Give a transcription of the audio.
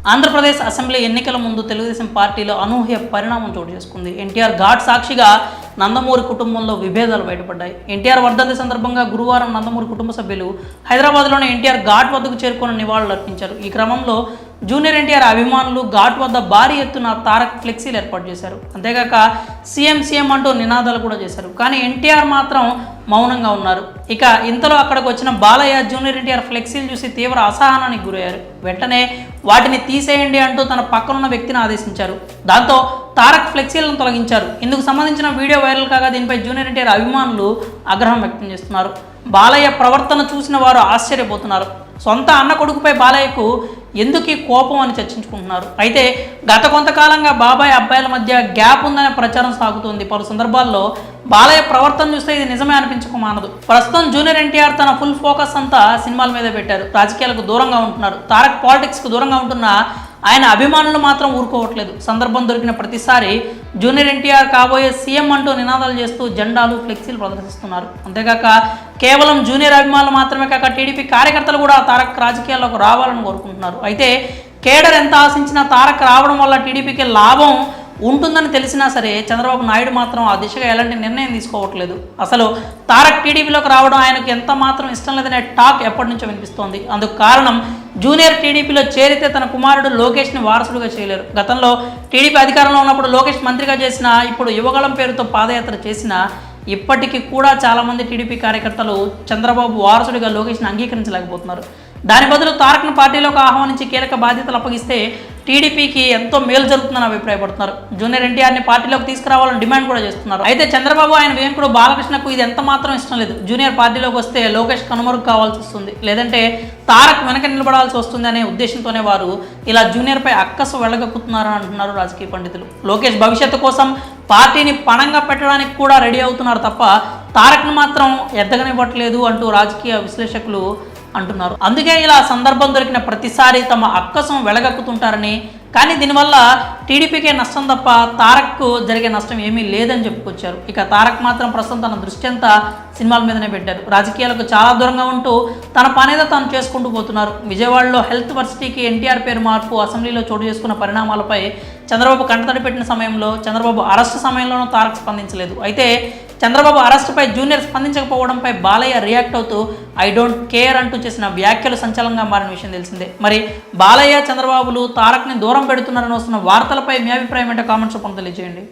Andhra Pradesh assembly ఎన్నికల ముందు తెలుగుదేశం పార్టీలో అనూహ్య పరిణామం చోటు చేసుకుంది. ఎన్టీఆర్ ఘాట్ సాక్షిగా నందమూరి కుటుంబంలో విభేదాలు బయటపడ్డాయి. ఎన్టీఆర్ వర్ధంతి సందర్భంగా గురువారం నందమూరి కుటుంబ సభ్యులు హైదరాబాద్లోని ఎన్టీఆర్ ఘాట్ వద్దకు చేరుకుని నివాళులు అర్పించారు. ఈ క్రమంలో జూనియర్ ఎన్టీఆర్ అభిమానులు ఘాట్ వద్ద భారీ ఎత్తున తారక్ ఫ్లెక్సీలు ఏర్పాటు చేశారు. అంతేగాక సీఎం అంటూ నినాదాలు కూడా చేశారు. కానీ ఎన్టీఆర్ మాత్రం మౌనంగా ఉన్నారు. ఇక ఇంతలో అక్కడికి వచ్చిన బాలయ్య జూనియర్ ఎన్టీఆర్ ఫ్లెక్సీలు చూసి తీవ్ర అసహనానికి గురయ్యారు. వెంటనే వాటిని తీసేయండి అంటూ తన పక్కనున్న వ్యక్తిని ఆదేశించారు. దాంతో తారక్ ఫ్లెక్సీలను తొలగించారు. ఇందుకు సంబంధించిన వీడియో వైరల్ కాగా దీనిపై జూనియర్ ఎన్టీఆర్ అభిమానులు ఆగ్రహం వ్యక్తం చేస్తున్నారు. బాలయ్య ప్రవర్తన చూసిన వారు ఆశ్చర్యపోతున్నారు. సొంత అన్న కొడుకుపై బాలయ్యకు ఎందుకు ఈ కోపం అని చర్చించుకుంటున్నారు. అయితే గత కొంతకాలంగా బాబాయ్ అబ్బాయిల మధ్య గ్యాప్ ఉందనే ప్రచారం సాగుతోంది. పలు సందర్భాల్లో బాలయ్య ప్రవర్తన చూస్తే ఇది నిజమే అనిపించక మానదు. ప్రస్తుతం జూనియర్ ఎన్టీఆర్ తన ఫుల్ ఫోకస్ అంతా సినిమాల మీద పెట్టారు. రాజకీయాలకు దూరంగా ఉంటున్నారు. తారక్ పాలిటిక్స్కు దూరంగా ఉంటున్న ఆయన అభిమానులు మాత్రం ఊరుకోవట్లేదు. సందర్భం దొరికిన ప్రతిసారి జూనియర్ ఎన్టీఆర్ కాబోయే సీఎం అంటూ నినాదాలు చేస్తూ జెండాలు ఫ్లెక్సీలు ప్రదర్శిస్తున్నారు. అంతేగాక కేవలం జూనియర్ అభిమానులు మాత్రమే కాక టీడీపీ కార్యకర్తలు కూడా తారక్ రాజకీయాల్లోకి రావాలని కోరుకుంటున్నారు. అయితే కేడర్ ఎంత ఆశించినా తారక్ రావడం వల్ల టీడీపీకి లాభం ఉంటుందని తెలిసినా సరే చంద్రబాబు నాయుడు మాత్రం ఆ దిశగా ఎలాంటి నిర్ణయం తీసుకోవట్లేదు. అసలు తారక్ టీడీపీలోకి రావడం ఆయనకు ఎంత మాత్రం ఇష్టం లేదనే టాక్ ఎప్పటి నుంచో వినిపిస్తోంది. అందుకు కారణం జూనియర్ టీడీపీలో చేరితే తన కుమారుడు లోకేష్ని వారసుడుగా చేయలేరు. గతంలో టీడీపీ అధికారంలో ఉన్నప్పుడు లోకేష్ మంత్రిగా చేసిన, ఇప్పుడు యువగళం పేరుతో పాదయాత్ర చేసిన ఇప్పటికీ కూడా చాలామంది టీడీపీ కార్యకర్తలు చంద్రబాబు వారసుడిగా లోకేష్ని అంగీకరించలేకపోతున్నారు. దాని బదులు తారక్ను పార్టీలోకి ఆహ్వానించి కీలక బాధ్యతలు అప్పగిస్తే టీడీపీకి ఎంతో మేలు జరుగుతుందని అభిప్రాయపడుతున్నారు. జూనియర్ ఎన్టీఆర్ని పార్టీలోకి తీసుకురావాలని డిమాండ్ కూడా చేస్తున్నారు. అయితే చంద్రబాబు ఆయన వేంకుడు బాలకృష్ణకు ఇది ఎంత మాత్రం ఇష్టం లేదు. జూనియర్ పార్టీలోకి వస్తే లోకేష్ కనుమరుగు కావాల్సి వస్తుంది, లేదంటే తారక్ వెనక నిలబడాల్సి వస్తుంది అనే ఉద్దేశంతోనే వారు ఇలా జూనియర్పై అక్కసు వెళ్ళగక్కుతున్నారని అంటున్నారు రాజకీయ పండితులు. లోకేష్ భవిష్యత్తు కోసం పార్టీని పణంగా పెట్టడానికి కూడా రెడీ అవుతున్నారు తప్ప తారక్ను మాత్రం ఎద్దగనివ్వట్లేదు అంటూ రాజకీయ విశ్లేషకులు అంటున్నారు. అందుకే ఇలా సందర్భం దొరికిన ప్రతిసారి తమ అక్కసం వెలగక్కుతుంటారని, కానీ దీనివల్ల టీడీపీకే నష్టం తప్ప తారక్కు జరిగే నష్టం ఏమీ లేదని చెప్పుకొచ్చారు. ఇక తారక్ మాత్రం ప్రస్తుతం తన దృష్టి అంతా సినిమాల మీదనే పెట్టారు. రాజకీయాలకు చాలా దూరంగా ఉంటూ తన పనేదో తాను చేసుకుంటూ పోతున్నారు. విజయవాడలో హెల్త్ వర్సిటీకి ఎన్టీఆర్ పేరు మార్పు అసెంబ్లీలో చోటు చేసుకున్న పరిణామాలపై చంద్రబాబు కంటతడి పెట్టిన సమయంలో చంద్రబాబు అరెస్టు సమయంలోనూ తారక్ స్పందించలేదు. అయితే చంద్రబాబు అరెస్టుపై జూనియర్ స్పందించకపోవడంపై బాలయ్య రియాక్ట్ అవుతూ ఐ డోంట్ కేర్ అంటూ చేసిన వ్యాఖ్యలు సంచలనంగా మారిన విషయం తెలిసిందే. మరి బాలయ్య చంద్రబాబులు తారక్ని దూరం పెడుతున్నారని వస్తున్న వార్తలపై మీ అభిప్రాయం ఏంటో కామెంట్స్ రూపంలో తెలియజేయండి.